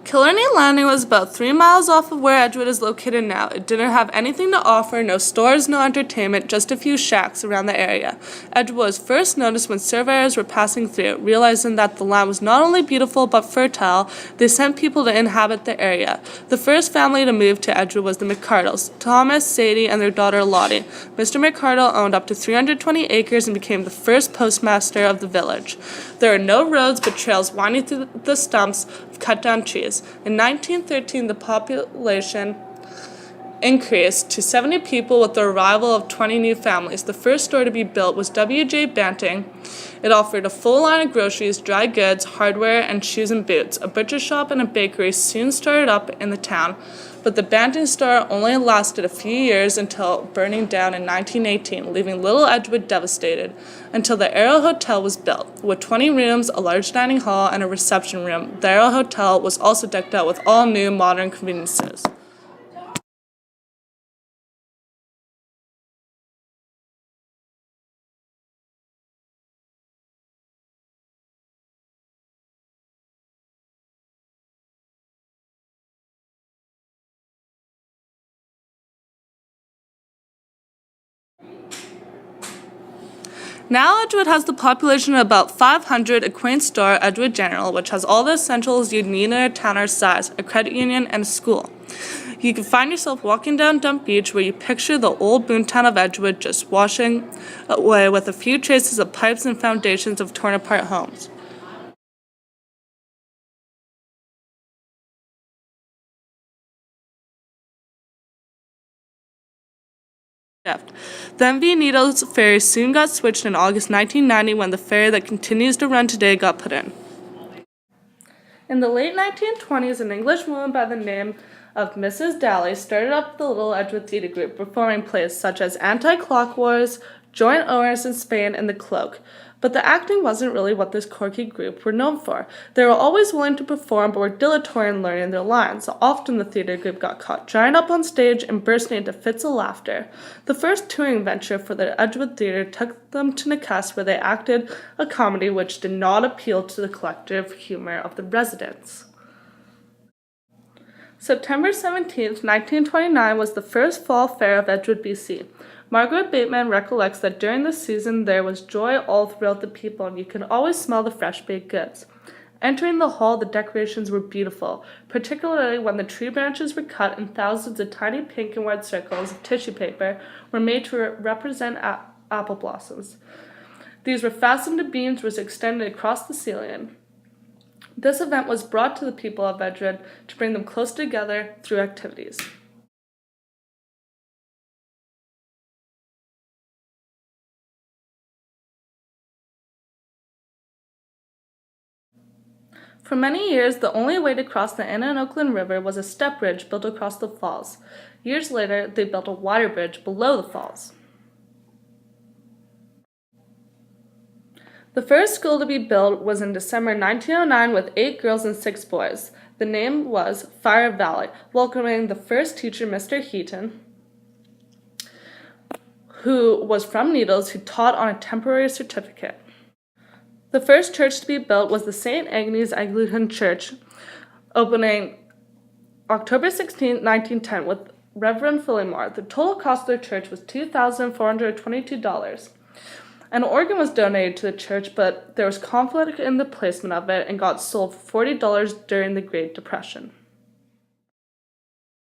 Killarney Landing was about 3 miles off of where Edgewood is located now. It didn't have anything to offer, no stores, no entertainment, just a few shacks around the area. Edgewood was first noticed when surveyors were passing through. Realizing that the land was not only beautiful but fertile, they sent people to inhabit the area. The first family to move to Edgewood was the McCardles, Thomas, Sadie, and their daughter Lottie. Mr. McCardle owned up to 320 acres and became the first postmaster of the village. There are no roads but trails winding through the stumps of cut-down trees. In 1913, the population increased to 70 people with the arrival of 20 new families. The first store to be built was W.J. Banting. It offered a full line of groceries, dry goods, hardware, and shoes and boots. A butcher shop and a bakery soon started up in the town, but the Banting store only lasted a few years until burning down in 1918, leaving Little Edgewood devastated, until the Arrow Hotel was built. With 20 rooms, a large dining hall, and a reception room, the Arrow Hotel was also decked out with all new modern conveniences. Now Edgewood has the population of about 500, a quaint store, Edgewood General, which has all the essentials you'd need in a town our size, a credit union, and a school. You can find yourself walking down Dump Beach where you picture the old boomtown of Edgewood just washing away with a few traces of pipes and foundations of torn-apart homes. The MV Needles ferry soon got switched in August 1990 when the ferry that continues to run today got put in. In the late 1920s, an English woman by the name of Mrs. Daly started up the Little Edgewood Theatre Group, performing plays such as Anti-Clock Wars, Joint Owners in Spain, and The Cloak. But the acting wasn't really what this quirky group were known for. They were always willing to perform but were dilatory in learning their lines. So often the theater group got caught drying up on stage and bursting into fits of laughter. The first touring venture for the Edgewood Theatre took them to Nakusp, where they acted a comedy which did not appeal to the collective humor of the residents. September 17, 1929 was the first fall fair of Edgewood, BC. Margaret Bateman recollects that during the season there was joy all throughout the people, and you could always smell the fresh baked goods. Entering the hall, the decorations were beautiful, particularly when the tree branches were cut and thousands of tiny pink and white circles of tissue paper were made to represent apple blossoms. These were fastened to beams which extended across the ceiling. This event was brought to the people of Edgewood to bring them close together through activities. For many years, the only way to cross the Oakland River was a step bridge built across the falls. Years later, they built a wider bridge below the falls. The first school to be built was in December 1909 with 8 girls and 6 boys. The name was Fire Valley, welcoming the first teacher, Mr. Heaton, who was from Needles, who taught on a temporary certificate. The first church to be built was the St. Agnes Anglican Church, opening October 16, 1910, with Reverend Phillimore. The total cost of their church was $2,422. An organ was donated to the church, but there was conflict in the placement of it and got sold for $40 during the Great Depression.